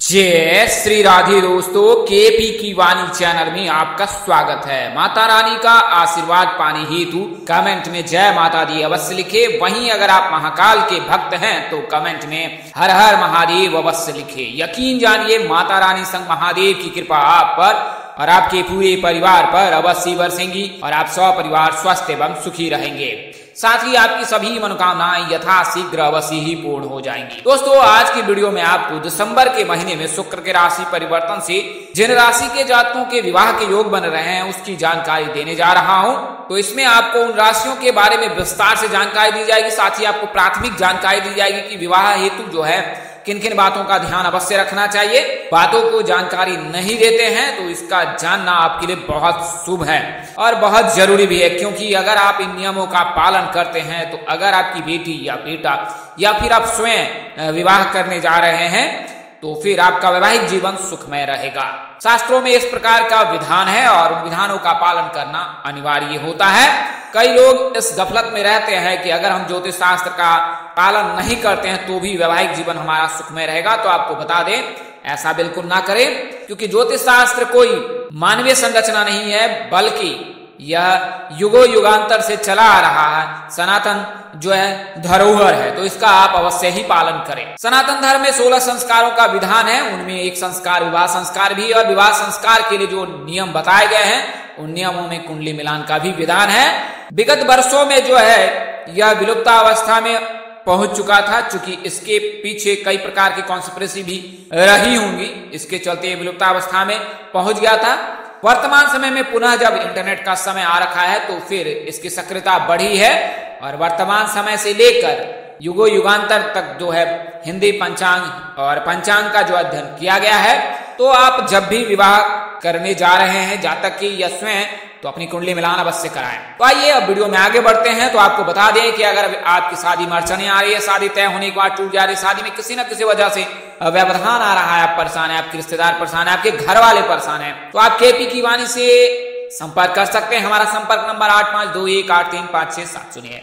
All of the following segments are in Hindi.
जय श्री राधे दोस्तों, केपी की वाणी चैनल में आपका स्वागत है। माता रानी का आशीर्वाद पाने हेतु कमेंट में जय माता दी अवश्य लिखे। वहीं अगर आप महाकाल के भक्त हैं तो कमेंट में हर हर महादेव अवश्य लिखे। यकीन जानिए माता रानी संग महादेव की कृपा आप पर और आपके पूरे परिवार पर अवश्य बरसेंगी और आप सपरिवार स्वस्थ एवं सुखी रहेंगे। साथ ही आपकी सभी मनोकामनाएं यथाशीघ्र अवश्य ही पूर्ण हो जाएंगी। दोस्तों, आज की वीडियो में आपको दिसंबर के महीने में शुक्र के राशि परिवर्तन से जिन राशि के जातकों के विवाह के योग बन रहे हैं उसकी जानकारी देने जा रहा हूं। तो इसमें आपको उन राशियों के बारे में विस्तार से जानकारी दी जाएगी। साथ ही आपको प्राथमिक जानकारी दी जाएगी कि विवाह हेतु जो है किन किन बातों का ध्यान अवश्य रखना चाहिए। बातों को जानकारी नहीं देते हैं तो इसका जानना आपके लिए बहुत शुभ है और बहुत जरूरी भी है, क्योंकि अगर आप इन नियमों का पालन करते हैं तो अगर आपकी बेटी या बेटा या फिर आप स्वयं विवाह करने जा रहे हैं तो फिर आपका वैवाहिक जीवन सुखमय रहेगा। शास्त्रों में इस प्रकार का विधान है और उन विधानों का पालन करना अनिवार्य होता है। कई लोग इस गफलत में रहते हैं कि अगर हम ज्योतिष शास्त्र का पालन नहीं करते हैं तो भी वैवाहिक जीवन हमारा सुखमय रहेगा। तो आपको बता दें, ऐसा बिल्कुल ना करें, क्योंकि ज्योतिष शास्त्र कोई मानवीय संरचना नहीं है, बल्कि यह युगो युगांतर से चला आ रहा है सनातन जो है धरोहर है। तो इसका आप अवश्य ही पालन करें। सनातन धर्म में 16 संस्कारों का विधान है। उनमें एक संस्कार विवाह संस्कार भी, और विवाह संस्कार के लिए जो नियम बताए गए हैं उन नियमों में कुंडली मिलान का भी विधान है। विगत वर्षों में जो है यह विलुप्तावस्था में पहुंच चुका था, चूंकि इसके पीछे कई प्रकार की कॉन्स्पिरेसी भी रही होंगी, इसके चलते विलुप्तावस्था में पहुंच गया था। वर्तमान समय में पुनः जब इंटरनेट का समय आ रखा है तो फिर इसकी सक्रियता बढ़ी है और वर्तमान समय से लेकर युगो युगांतर तक जो है हिंदी पंचांग और पंचांग का जो अध्ययन किया गया है। तो आप जब भी विवाह करने जा रहे हैं, जातक की या स्वयं, तो अपनी कुंडली मिलान अवश्य कराएं। तो आइए अब वीडियो में आगे बढ़ते हैं। तो आपको बता दें कि अगर आपकी शादी में अड़चने आ रही है, शादी तय होने के बाद टूट जा रही है, शादी में किसी न किसी वजह से व्यवधान आ रहा है, आप परेशान है, आपके रिश्तेदार परेशान है, आपके घर वाले परेशान है, तो आप केपी की वाणी से संपर्क कर सकते हैं। हमारा संपर्क नंबर 8521835670 सुनिए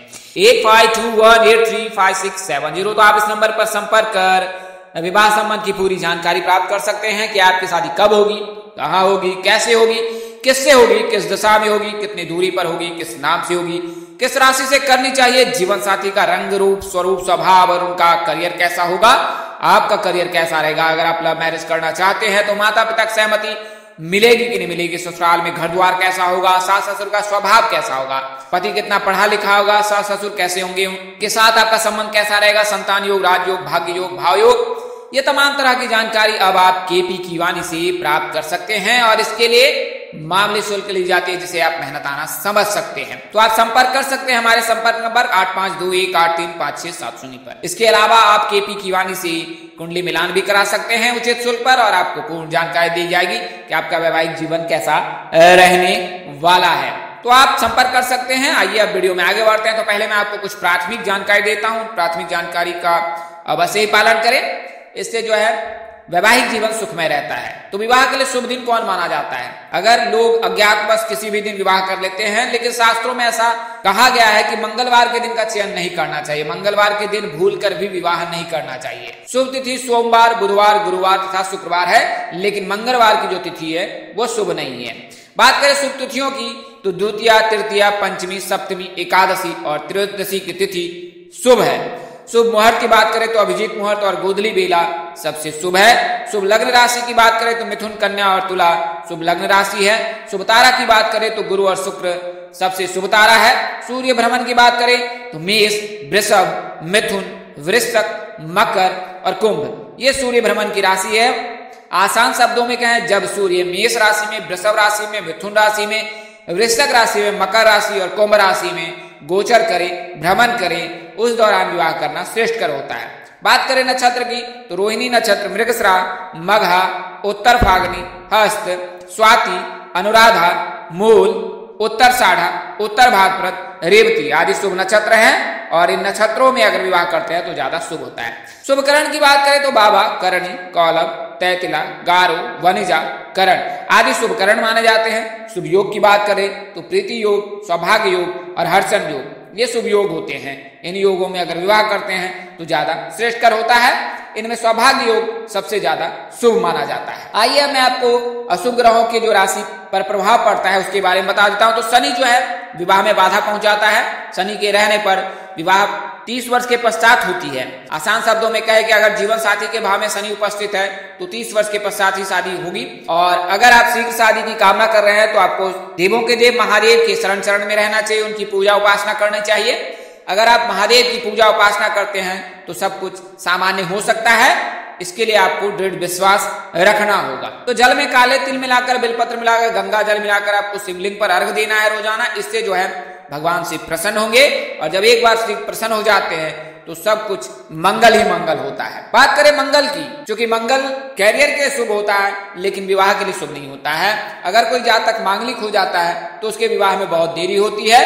8521835670। तो आप इस नंबर पर संपर्क कर विवाह संबंध की पूरी जानकारी प्राप्त कर सकते हैं कि आपकी शादी कब होगी, कहाँ होगी, कैसे होगी, किससे होगी, किस दिशा में होगी, कितनी दूरी पर होगी, किस नाम से होगी, किस राशि से करनी चाहिए, जीवन साथी का रंग रूप स्वरूप स्वभाव और उनका करियर कैसा होगा, आपका करियर कैसा रहेगा। अगर आप लव मैरिज करना चाहते हैं तो माता पिता की सहमति मिलेगी कि नहीं मिलेगी, ससुराल में घर द्वार कैसा होगा, सास ससुर का स्वभाव कैसा होगा, पति कितना पढ़ा लिखा होगा, सास ससुर कैसे होंगे, उनके साथ आपका संबंध कैसा रहेगा, संतान योग, राजयोग, भाग्य योग, भाव योग, ये तमाम तरह की जानकारी अब आप केपी की वाणी से प्राप्त कर सकते हैं और इसके लिए मामूली शुल्क ली जाती है, जिसे आप मेहनताना समझ सकते हैं। तो आप संपर्क कर सकते हैं हमारे संपर्क नंबर 8521835670 पर। इसके अलावा आप केपी की वाणी से कुंडली मिलान भी करा सकते हैं उचित शुल्क पर और आपको पूर्ण जानकारी दी जाएगी कि आपका वैवाहिक जीवन कैसा रहने वाला है। तो आप संपर्क कर सकते हैं। आइए अब वीडियो में आगे बढ़ते हैं। तो पहले मैं आपको कुछ प्राथमिक जानकारी देता हूं। प्राथमिक जानकारी का अवश्य ही पालन करें, इससे जो है वैवाहिक जीवन सुखमय रहता है। तो विवाह के लिए शुभ दिन कौन माना जाता है? अगर लोग अज्ञातवश किसी भी दिन विवाह कर लेते हैं, लेकिन शास्त्रों में ऐसा कहा गया है कि मंगलवार के दिन का चयन नहीं करना चाहिए। मंगलवार के दिन भूलकर भी विवाह नहीं करना चाहिए। शुभ तिथि सोमवार, बुधवार, गुरुवार तथा शुक्रवार है, लेकिन मंगलवार की जो तिथि है वो शुभ नहीं है। बात करें शुभ तिथियों की तो द्वितीया, तृतीया, पंचमी, सप्तमी, एकादशी और त्रयोदशी की तिथि शुभ है। शुभ मुहूर्त की बात करें तो अभिजीत मुहूर्त और गोधली बेला सबसे शुभ है। शुभ लग्न राशि की बात करें तो मिथुन, कन्या और तुला शुभ लग्न राशि है। शुभ तारा की बात करें तो गुरु और शुक्र सबसे शुभ तारा है। सूर्य भ्रमण की बात करें तो मेष, वृषभ, मिथुन, वृश्चिक, मकर और कुंभ, ये सूर्य भ्रमण की राशि है। आसान शब्दों में कहें, जब सूर्य मेष राशि में, वृषभ राशि में, मिथुन राशि में, वृश्चिक राशि में, मकर राशि और कुंभ राशि में गोचर करे, भ्रमण करे, उस दौरान विवाह करना श्रेष्ठकर होता है। बात करें नक्षत्र की तो रोहिणी नक्षत्र, मृगशिरा, मघा, उत्तर फागनी, हस्त, स्वाति, अनुराधा, मूल, उत्तराषाढ़ा, उत्तर भाद्रपद, रेवती आदि शुभ नक्षत्र हैं और इन नक्षत्रों में अगर विवाह करते हैं तो ज्यादा शुभ होता है। शुभ करण की बात करें तो बाबा, करणी, कौलभ, तैतिला, गारो, वनिजा, करण आदि शुभ करण माने जाते हैं। शुभ योग की बात करें तो प्रीति योग, सौभाग्य योग और हर्षण योग ये शुभ योग होते हैं। इन योगों में अगर विवाह करते हैं तो ज्यादा श्रेष्ठकर होता है। इनमें सौभाग्य योग सबसे ज्यादा शुभ माना जाता है। आइए मैं आपको अशुभ ग्रहों के जो राशि पर प्रभाव पड़ता है उसके बारे में बता देता हूं। तो शनि जो है विवाह में बाधा पहुंचाता है। शनि के रहने पर विवाह 30 वर्ष के पश्चात होती है। आसान शब्दों में कहे कि अगर जीवन साथी के भाव में शनि उपस्थित है तो 30 वर्ष के पश्चात ही शादी होगी। और अगर आप शीघ्र शादी की कामना कर रहे हैं तो आपको देवों के देव महादेव के शरण में रहना चाहिए, उनकी पूजा उपासना करनी चाहिए। अगर आप महादेव की पूजा उपासना करते हैं तो सब कुछ सामान्य हो सकता है। इसके लिए आपको दृढ़ विश्वास रखना होगा। तो जल में काले तिल मिलाकर, बेलपत्र मिलाकर, गंगा जल मिलाकर आपको शिवलिंग पर अर्घ देना है रोजाना। इससे जो है भगवान शिव प्रसन्न होंगे और जब एक बार शिव प्रसन्न हो जाते हैं तो सब कुछ मंगल ही मंगल होता है। बात करें मंगल की, क्योंकि मंगल कैरियर के लिए शुभ होता है लेकिन विवाह के लिए शुभ नहीं होता है। अगर कोई जातक मांगलिक हो जाता है तो उसके विवाह में बहुत देरी होती है।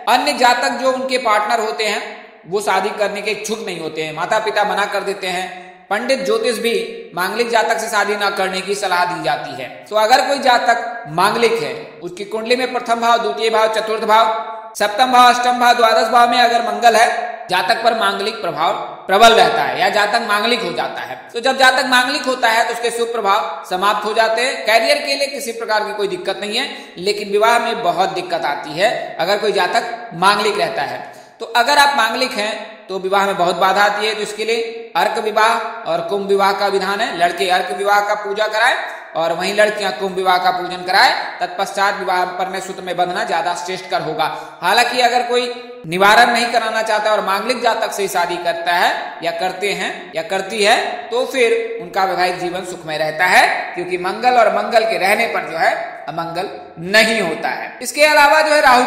अन्य जातक जो उनके पार्टनर होते हैं वो शादी करने के इच्छुक नहीं होते हैं, माता पिता मना कर देते हैं। पंडित ज्योतिष भी मांगलिक जातक से शादी न करने की सलाह दी जाती है। तो अगर कोई जातक मांगलिक है, उसकी कुंडली में प्रथम भाव, द्वितीय भाव, चतुर्थ भाव, सप्तम भाव, अष्टम भाव, द्वादश भाव में अगर मंगल है, जातक पर मांगलिक प्रभाव प्रबल रहता है या जातक मांगलिक हो जाता है। तो जब जातक मांगलिक होता है तो उसके शुभ प्रभाव समाप्त हो जाते हैं। कैरियर के लिए किसी प्रकार की कोई दिक्कत नहीं है, लेकिन विवाह में बहुत दिक्कत आती है अगर कोई जातक मांगलिक रहता है। तो अगर आप मांगलिक हैं तो विवाह में बहुत बाधा आती है। तो इसके लिए अर्क विवाह और कुंभ विवाह का विधान है। लड़के अर्क विवाह का पूजा कराएं और वहीं लड़कियां कुंभ विवाह का पूजन कराएं। तत्पश्चात विवाह परमेश्वर सूत्र में बंधना ज्यादा श्रेष्ठकर होगा। हालांकि अगर कोई निवारण नहीं कराना चाहता और मांगलिक जातक से शादी करता है या करते हैं या करती है तो फिर उनका वैवाहिक जीवन सुखमय रहता है, क्योंकि मंगल और मंगल के रहने पर जो है अमंगल नहीं होता है। इसके अलावा जो है राहु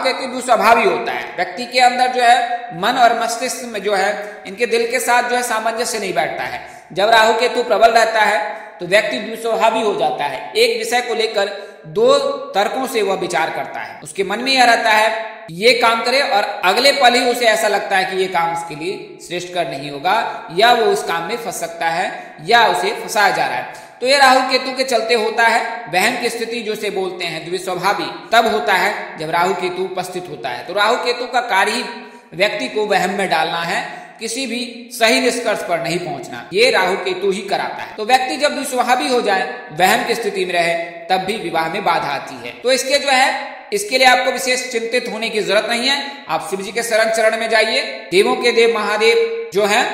केतु दुस्वभावी होता है। व्यक्ति के अंदर जो है मन और मस्तिष्क में जो है इनके दिल के साथ जो है सामंजस्य नहीं बैठता है। जब राहु केतु प्रबल रहता है तो व्यक्ति दुस्वभावी हो जाता है। एक विषय को लेकर दो तर्कों से वह विचार करता है। उसके मन में यह रहता है ये काम करे और अगले पल ही उसे ऐसा लगता है कि ये काम उसके लिए श्रेष्ठकर नहीं होगा या वो उस काम में फंस सकता है या उसे फंसाया जा रहा है। तो ये राहु केतु के चलते होता है। वहम की स्थिति जो से बोलते हैं द्विस्वभावी तब होता है जब राहु केतु उपस्थित होता है। तो राहु केतु का कार्य ही व्यक्ति को वहम में डालना है, किसी भी सही निष्कर्ष पर नहीं पहुंचना। ये राहु केतु ही कराता है। तो व्यक्ति जब दुस्वभावी हो जाए, वहम की स्थिति में रहे, तब भी विवाह में बाधा आती है। तो इसके लिए आपको विशेष चिंतित होने की जरूरत नहीं है। आप शिव जी के शरण में जाइए। देवों के देव महादेव जो है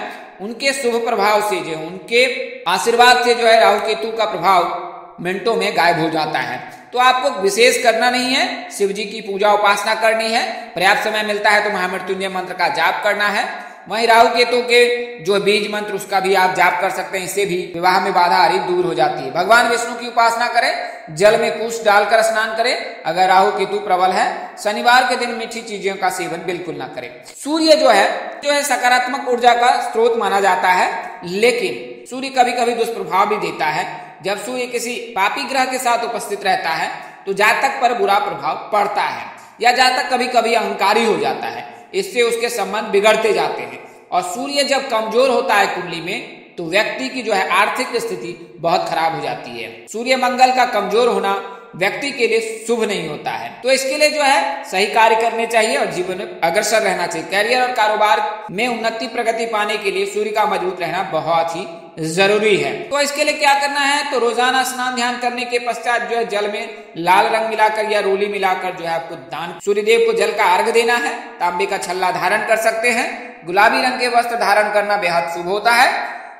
उनके शुभ प्रभाव से, जो उनके आशीर्वाद से जो है राहु केतु का प्रभाव मिनटों में गायब हो जाता है। तो आपको विशेष करना नहीं है, शिव जी की पूजा उपासना करनी है। पर्याप्त समय मिलता है तो महामृत्युंजय मंत्र का जाप करना है। वहीं राहु केतु के जो बीज मंत्र उसका भी आप जाप कर सकते हैं। इससे भी विवाह में बाधा आ रही दूर हो जाती है। भगवान विष्णु की उपासना करें, जल में कुश डालकर स्नान करें अगर राहु केतु प्रबल है। शनिवार के दिन मीठी चीजों का सेवन बिल्कुल ना करें। सूर्य जो है सकारात्मक ऊर्जा का स्रोत माना जाता है, लेकिन सूर्य कभी कभी दुष्प्रभाव भी देता है। जब सूर्य किसी पापी ग्रह के साथ उपस्थित रहता है तो जातक पर बुरा प्रभाव पड़ता है या जातक कभी कभी अहंकारी हो जाता है। इससे उसके संबंध बिगड़ते जाते हैं। और सूर्य जब कमजोर होता है कुंडली में तो व्यक्ति की जो है आर्थिक स्थिति बहुत खराब हो जाती है। सूर्य मंगल का कमजोर होना व्यक्ति के लिए शुभ नहीं होता है। तो इसके लिए जो है सही कार्य करने चाहिए और जीवन में अग्रसर रहना चाहिए। कैरियर और कारोबार में उन्नति प्रगति पाने के लिए सूर्य का मजबूत रहना बहुत ही जरूरी है। तो इसके लिए क्या करना है, तो रोजाना स्नान ध्यान करने के पश्चात जो है जल में लाल रंग मिलाकर या रोली मिलाकर जो है आपको दान सूर्य देव को जल का अर्घ देना है। तांबे का छल्ला धारण कर सकते हैं। गुलाबी रंग के वस्त्र धारण करना बेहद शुभ होता है।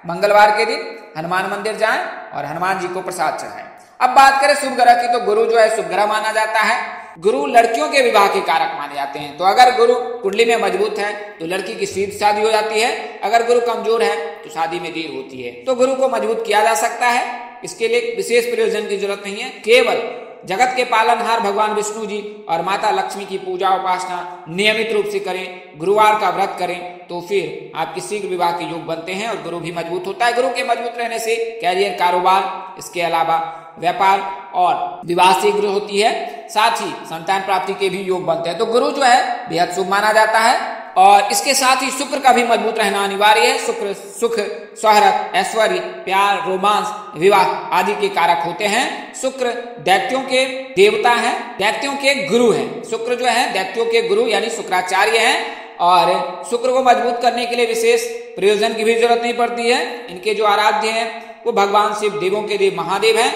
मंगलवार के दिन हनुमान मंदिर जाएं और हनुमान जी को प्रसाद चढ़ाएं। अब बात करें शुभ ग्रह की, तो गुरु जो है शुभ ग्रह माना जाता है। गुरु लड़कियों के विवाह के कारक माने जाते हैं। तो अगर गुरु कुंडली में मजबूत है तो लड़की की सीधी शादी हो जाती है। अगर गुरु कमजोर है तो शादी में देर होती है। तो गुरु को मजबूत किया जा सकता है। इसके लिए विशेष प्रयोजन की जरूरत नहीं है। केवल जगत के पालनहार भगवान विष्णु जी और माता लक्ष्मी की पूजा उपासना नियमित रूप से करें, गुरुवार का व्रत करें, तो फिर आपके शीघ्र विवाह के योग बनते हैं और गुरु भी मजबूत होता है। गुरु के मजबूत रहने से कैरियर, कारोबार, इसके अलावा व्यापार और विवाह शीघ्र होती है। साथ ही संतान प्राप्ति के भी योग बनते हैं। तो गुरु जो है बेहद शुभ माना जाता है। और इसके साथ ही शुक्र का भी मजबूत रहना अनिवार्य है। शुक्र सुख, शोहरत, ऐश्वर्य, प्यार, रोमांस, विवाह आदि के कारक होते हैं। शुक्र दैत्यों के देवता हैं, दैत्यों के गुरु हैं। शुक्र जो है दैत्यों के गुरु यानी शुक्राचार्य हैं और शुक्र को मजबूत करने के लिए विशेष प्रयोजन की भी जरूरत नहीं पड़ती है। इनके जो आराध्य हैं वो भगवान शिव, देवों के देव महादेव हैं।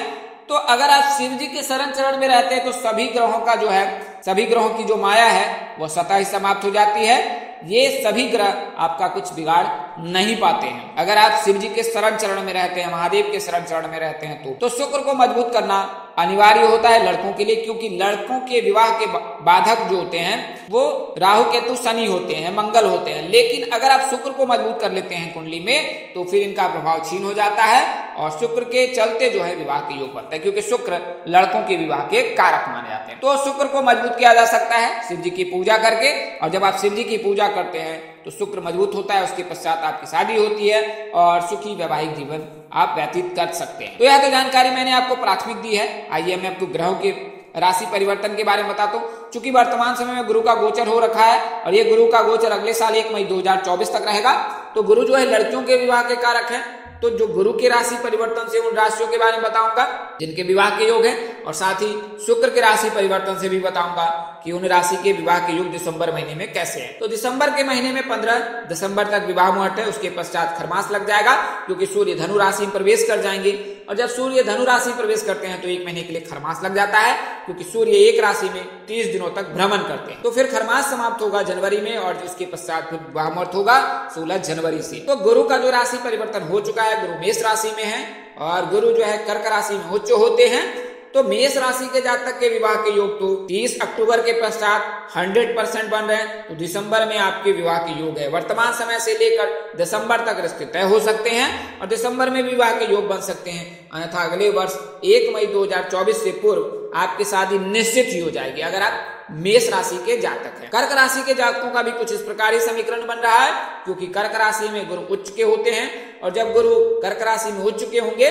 तो अगर आप शिव जी के शरण चरण में रहते हैं तो सभी ग्रहों का जो है, सभी ग्रहों की जो माया है वो स्वतः ही समाप्त हो जाती है। ये सभी ग्रह आपका कुछ बिगाड़ नहीं पाते हैं अगर आप शिव जी के शरण चरण में रहते हैं, महादेव के शरण चरण में रहते हैं। तो शुक्र को मजबूत करना अनिवार्य होता है लड़कों के लिए, क्योंकि लड़कों के विवाह के बाधक जो होते हैं वो राहु केतु शनि होते हैं, मंगल होते हैं। लेकिन अगर आप शुक्र को मजबूत कर लेते हैं कुंडली में तो फिर इनका प्रभाव छीन हो जाता है और शुक्र के चलते जो है विवाह के योग बनता है, क्योंकि शुक्र लड़कों के विवाह के कारक माने जाते हैं। तो शुक्र को मजबूत किया जा सकता है शिव जी की पूजा करके, और जब आप शिव जी की पूजा करते हैं तो शुक्र मजबूत होता है। उसके पश्चात आपकी शादी होती है और सुखी वैवाहिक जीवन आप व्यतीत कर सकते हैं। तो यह तो जानकारी मैंने आपको प्राथमिक दी है। आइए मैं आपको ग्रहों के राशि परिवर्तन के बारे में बताता हूँ। चूंकि वर्तमान समय में गुरु का गोचर हो रखा है और ये गुरु का गोचर अगले साल 1 मई 2024 तक रहेगा। तो गुरु जो है लड़कियों के विवाह के कारक है। तो जो गुरु के राशि परिवर्तन से उन राशियों के बारे में बताऊंगा जिनके विवाह के योग है, और साथ ही शुक्र के राशि परिवर्तन से भी बताऊंगा कि उन राशि के विवाह के योग दिसंबर महीने में कैसे हैं। तो दिसंबर के महीने में 15 दिसंबर तक विवाह मुहूर्त है। उसके पश्चात खरमास लग जाएगा क्योंकि सूर्य धनु राशि में प्रवेश कर जाएंगे, और जब सूर्य धनु राशि में प्रवेश करते हैं तो 1 महीने के लिए खरमास लग जाता है, क्योंकि सूर्य एक राशि में 30 दिनों तक भ्रमण करते हैं। तो फिर खरमास समाप्त होगा जनवरी में और उसके पश्चात फिर विवाह मुहूर्त होगा 16 जनवरी से। तो गुरु का जो राशि परिवर्तन हो चुका है, गुरु मेष राशि में है और गुरु जो है कर्क राशि में उच्च होते हैं। तो मेष राशि के जातक के विवाह के योग तो 30 अक्टूबर के पश्चात 100% बन रहे हैं। तो दिसंबर में आपके विवाह के योग है। वर्तमान समय से लेकर दिसंबर तक रिश्ते तय हो सकते हैं और दिसंबर में विवाह के योग बन सकते हैं। अन्यथा अगले वर्ष 1 मई 2024 से पूर्व आपकी शादी निश्चित ही हो जाएगी अगर आप मेष राशि के जातक हैं। कर्क राशि के जातकों का भी कुछ इस प्रकार ही समीकरण बन रहा है, क्योंकि कर्क राशि में गुरु उच्च के होते हैं और जब गुरु कर्क राशि में उच्च के होंगे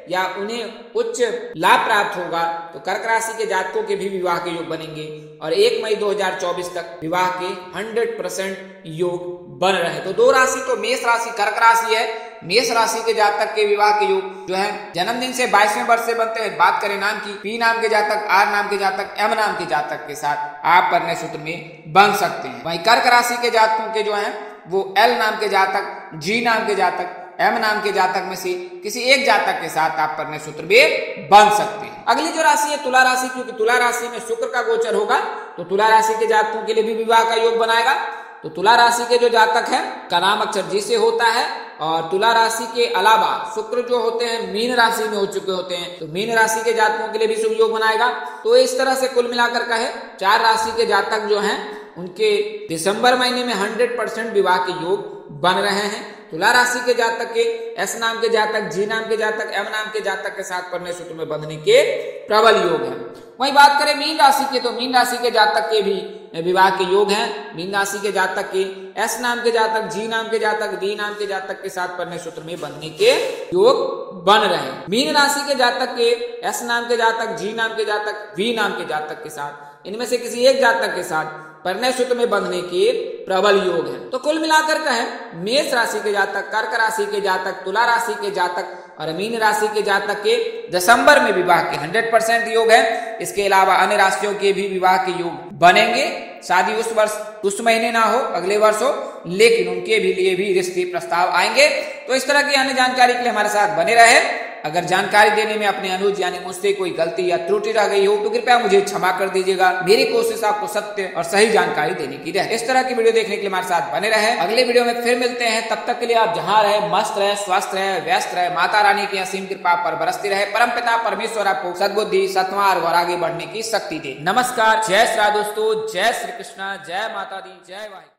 या उन्हें उच्च लाभ प्राप्त होगा तो कर्क राशि के जातकों के भी विवाह के योग बनेंगे और 1 मई 2024 तक विवाह के 100% योग बन रहे हैं। तो दो राशि तो मेष राशि कर्क राशि है। मेष राशि के जातक के विवाह के योग जो है जन्मदिन से 22वें वर्ष से बनते हैं। बात करें नाम की, पी नाम के जातक, आर नाम के जातक, एम नाम के जातक के साथ आप परिणय सूत्र में बन सकते हैं। वहीं कर्क राशि के जातकों के जो है वो एल नाम के जातक, जी नाम के जातक, एम नाम के जातक में से किसी एक जातक के साथ आप परिणय सूत्र में बन सकते हैं। अगली जो राशि है तुला राशि, क्योंकि तुला राशि में शुक्र का गोचर होगा तो तुला राशि के जातकों के लिए भी विवाह का योग बनाएगा। तो तुला राशि के जो जातक है का नाम अक्षर जी से होता है और तुला राशि के अलावा शुक्र जो होते हैं मीन राशि में हो चुके होते हैं, तो मीन राशि के जातकों के लिए भी शुभ योग बनाएगा। तो इस तरह से कुल मिलाकर कहे 4 राशि के जातक जो हैं उनके दिसंबर महीने में 100% विवाह के योग बन रहे हैं। तुला राशि के जातक के एस नाम के जातक, जी नाम के जातक, एम नाम के जातक के साथ परिणय सूत्र में बंधने के प्रबल योग है। वहीं बात करें मीन राशि के, तो मीन राशि के जातक के भी विवाह के योग हैं। मीन राशि के जातक के एस नाम के जातक, जी नाम के जातक, डी नाम के जातक के साथ परिणय सूत्र में बंधने के योग बन रहे हैं। मीन राशि के जातक के एस नाम के जातक, जी नाम के जातक, वी नाम के जातक के साथ इनमें से किसी एक जातक के साथ परिणय सूत्र में बंधने के प्रबल योग है। तो कुल मिलाकर कहें मेष राशि के जातक, कर्क राशि के जातक, तुला राशि के जातक और मीन राशि के जातक के दिसंबर में विवाह के 100% योग है। इसके अलावा अन्य राशियों के भी विवाह के योग बनेंगे। शादी उस वर्ष उस महीने ना हो, अगले वर्ष हो, लेकिन उनके भी लिए भी रिश्ते प्रस्ताव आएंगे। तो इस तरह की अन्य जानकारी के लिए हमारे साथ बने रहे। अगर जानकारी देने में अपने अनुज यानी मुझसे कोई गलती या त्रुटि रह गई हो तो कृपया मुझे क्षमा कर दीजिएगा। मेरी कोशिश आपको सत्य और सही जानकारी देने की रहे। इस तरह की वीडियो देखने के लिए हमारे साथ बने रहे। अगले वीडियो में फिर मिलते हैं। तब तक के लिए आप जहां रहे मस्त रहे, स्वस्थ रहे, व्यस्त रहे। माता रानी की असीम कृपा पर बरसती रहे। परमपिता परमेश्वर आपको सद्बुद्धि, सत्मार्ग और आगे बढ़ने की शक्ति दे। नमस्कार, जय श्री राधे दोस्तों, जय श्री कृष्णा, जय माता दी, जय वाहिगुरु।